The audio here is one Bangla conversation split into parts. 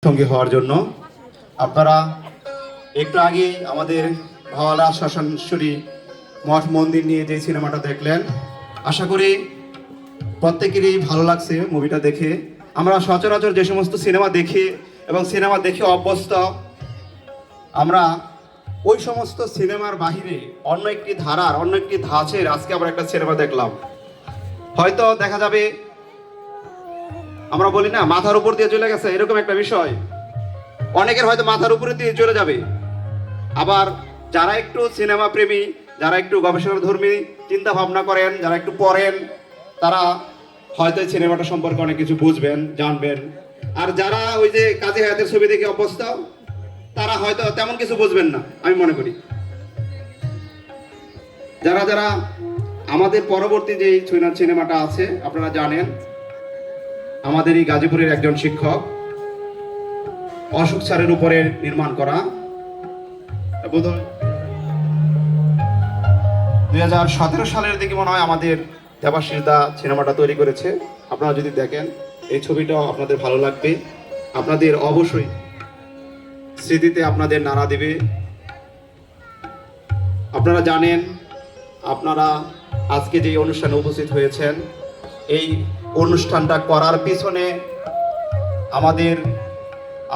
সঙ্গী হওয়ার জন্য। আপনারা একটু আগে আমাদের ভাওয়ালা শ্মশানেশ্বরী মঠ মন্দির নিয়ে যে সিনেমাটা দেখলেন, আশা করি প্রত্যেকেরই ভালো লাগছে মুভিটা দেখে। আমরা সচরাচর যে সমস্ত সিনেমা দেখি এবং সিনেমা দেখে অভ্যস্ত, আমরা ওই সমস্ত সিনেমার বাহিরে অন্য একটি ধারার, অন্য একটি ধাঁচের আজকে আমরা একটা সিনেমা দেখলাম। হয়তো দেখা যাবে, আমরা বলি না মাথার উপর দিয়ে চলে গেছে, এরকম একটা বিষয় অনেকের হয়তো মাথার উপরে দিয়ে চলে যাবে। আবার যারা একটু সিনেমা প্রেমী, যারা একটু গবেষণা ধর্মী চিন্তা ভাবনা করেন, যারা একটু পড়েন, তারা হয়তো এই সিনেমাটা সম্পর্কে অনেক কিছু বুঝবেন, জানবেন। আর যারা ওই যে কাজী হায়াতের ছবি দেখে অভ্যস্ত, তারা হয়তো তেমন কিছু বুঝবেন না আমি মনে করি। যারা যারা আমাদের পরবর্তী যে সিনেমাটা আছে, আপনারা জানেন আমাদের এই গাজীপুরের একজন শিক্ষক অশোক স্যারের উপরে নির্মাণ করা, 2017 সালের দিকে মনে হয় আমাদের দেবাশিস দা সিনেমাটা তৈরি করেছে। আপনারা যদি দেখেন এই ছবিটাও আপনাদের ভালো লাগবে, আপনাদের অবশ্যই স্মৃতিতে আপনাদের নাড়া দেবে। আপনারা জানেন, আপনারা আজকে যে অনুষ্ঠানে উপস্থিত হয়েছেন, এই অনুষ্ঠানটা করার পিছনে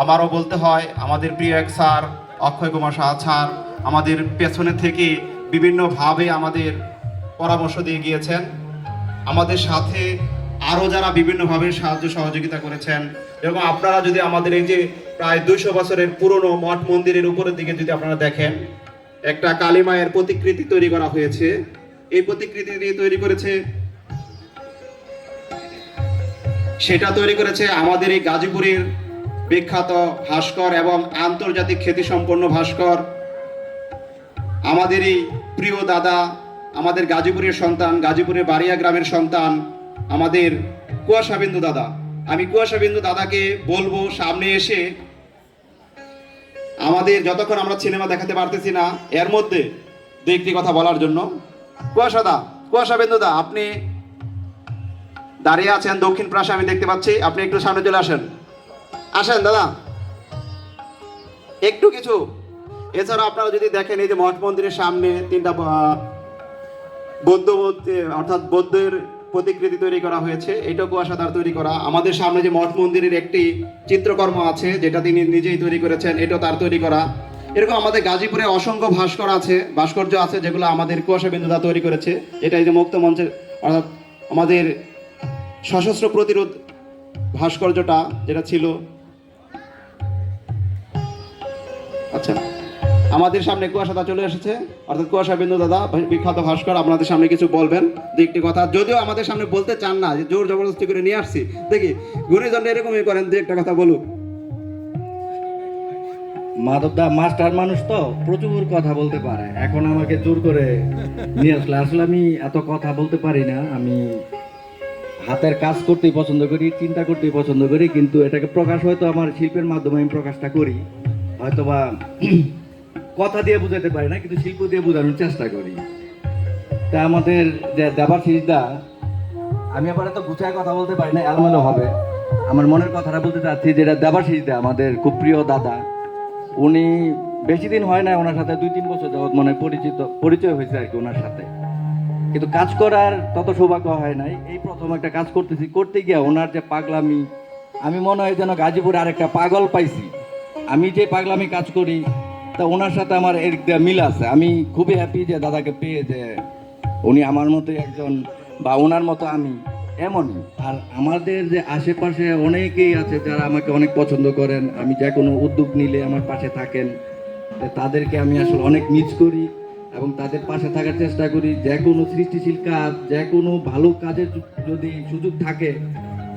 আমারও বলতে হয় আমাদের প্রিয় এক স্যার অক্ষয় কুমার সাহা স্যার আমাদের পেছনে থেকে বিভিন্নভাবে আমাদের পরামর্শ দিয়ে গিয়েছেন। আমাদের সাথে আরও যারা বিভিন্নভাবে সাহায্য সহযোগিতা করেছেন, এবং আপনারা যদি আমাদের এই যে প্রায় 200 বছরের পুরনো মঠ মন্দিরের উপরের দিকে যদি আপনারা দেখেন, একটা কালী মায়ের প্রতিকৃতি তৈরি করা হয়েছে। এই প্রতিকৃতি দিয়ে সেটা তৈরি করেছে আমাদের এই গাজীপুরের বিখ্যাত ভাস্কর এবং আন্তর্জাতিক খ্যাতিসম্পন্ন ভাস্কর, আমাদের এই প্রিয় দাদা, আমাদের গাজীপুরের সন্তান, গাজীপুরের বাড়িয়া গ্রামের সন্তান, আমাদের কুয়াশাবিন্দু দাদা। আমি কুয়াশাবিন্দু দাদাকে বলবো সামনে এসে আমাদের যতক্ষণ আমরা সিনেমা দেখাতে পারতেছি না, এর মধ্যে দু একটি কথা বলার জন্য। কুয়াশাবিন্দু দা, আপনি দাঁড়িয়ে আছেন দক্ষিণ পাশে, আমি দেখতে পাচ্ছি। আপনি একটু সামনে চলে আসেন দাদা, একটু কিছু। এছাড়া আপনারা যদি দেখেন, এই যে মঠ মন্দিরের সামনে 3টা বৌদ্ধ অর্থাৎ বৌদ্ধের প্রতিকৃতি তৈরি করা হয়েছে, এটা কুয়াশাদার তৈরি করা। আমাদের সামনে যে মঠ মন্দিরের একটি চিত্রকর্ম আছে, যেটা তিনি নিজেই তৈরি করেছেন, এটাও তার তৈরি করা। এরকম আমাদের গাজীপুরে অসংখ্য ভাস্কর্য আছে যেগুলো আমাদের কুয়াশাবিন্দুদা তৈরি করেছে। এটা এই যে মুক্ত মঞ্চের অর্থাৎ আমাদের সশস্ত্র প্রতিরোধ ভাস্কর্যটা যেটা ছিল, আচ্ছা আমাদের সামনে কুয়াশাদা চলে এসেছে, অর্থাৎ কুয়াশাবিন্দু দাদা বিখ্যাত ভাস্কর আপনাদের সামনে কিছু বলবেন দু একটি কথা। যদিও আমাদের সামনে বলতে চান না, যে জোর জবরদস্তি করে নিয়ে আসছি, দেখি গুণীজন এরকমই করেন, দু একটা কথা বলুক। মাধবদা মাস্টার মানুষ তো প্রচুর কথা বলতে পারে, এখন আমাকে জোর করে নিয়ে আসলে। আসলে আমি এত কথা বলতে পারি না, আমি হাতের কাজ করতেই পছন্দ করি, চিন্তা করতেই পছন্দ করি, কিন্তু এটাকে প্রকাশ হয়তো আমার শিল্পের মাধ্যমে আমি প্রকাশটা করি। হয়তোবা কথা দিয়ে বুঝাতে পারি না, কিন্তু শিল্প দিয়ে বোঝানোর চেষ্টা করি। তা আমাদের যে দেবাশিস দা, আমি আবার এত গুছায় কথা বলতে পারি না, এলোমেলো হবে। আমার মনের কথাটা বলতে চাচ্ছি, যেটা দেবাশিস দা আমাদের খুব প্রিয় দাদা, উনি বেশি দিন হয় না, ওনার সাথে 2-3 বছর যাবৎ মনে পরিচয় হয়েছে আর কি ওনার সাথে, কিন্তু কাজ করার তত সৌভাগ্য হয় নাই। এই প্রথম একটা কাজ করতে গিয়ে ওনার যে পাগলামি, আমি মনে হয় যেন গাজীপুরে আরেকটা পাগল পাইছি। আমি যে পাগলামি কাজ করি, তা ওনার সাথে আমার এর মিল আছে। আমি খুবই হ্যাপি যে দাদাকে পেয়ে, যে উনি আমার মতো একজন, বা ওনার মতো আমি এমনই। আর আমাদের যে আশেপাশে অনেকেই আছে যারা আমাকে অনেক পছন্দ করেন, আমি যে কোনো উদ্যোগ নিলে আমার পাশে থাকেন, তাদেরকে আমি আসলে অনেক মিস করি এবং তাদের পাশে থাকার চেষ্টা করি। যে কোনো সৃষ্টিশীল কাজ, যে কোনো ভালো কাজের যদি সুযোগ থাকে,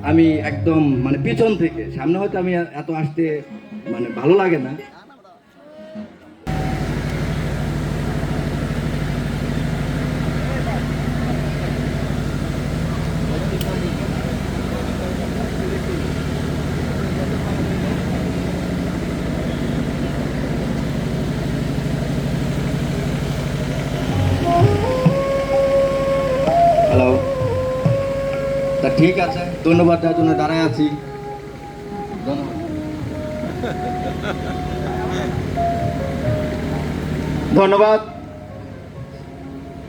আমি একদম মানে পিছন থেকে, সামনে হয়তো আমি এত আসতে মানে ভালো লাগে না। হ্যালো, তা ঠিক আছে, ধন্যবাদ দেওয়ার জন্য দাঁড়ায় আছি, ধন্যবাদ। ধন্যবাদ।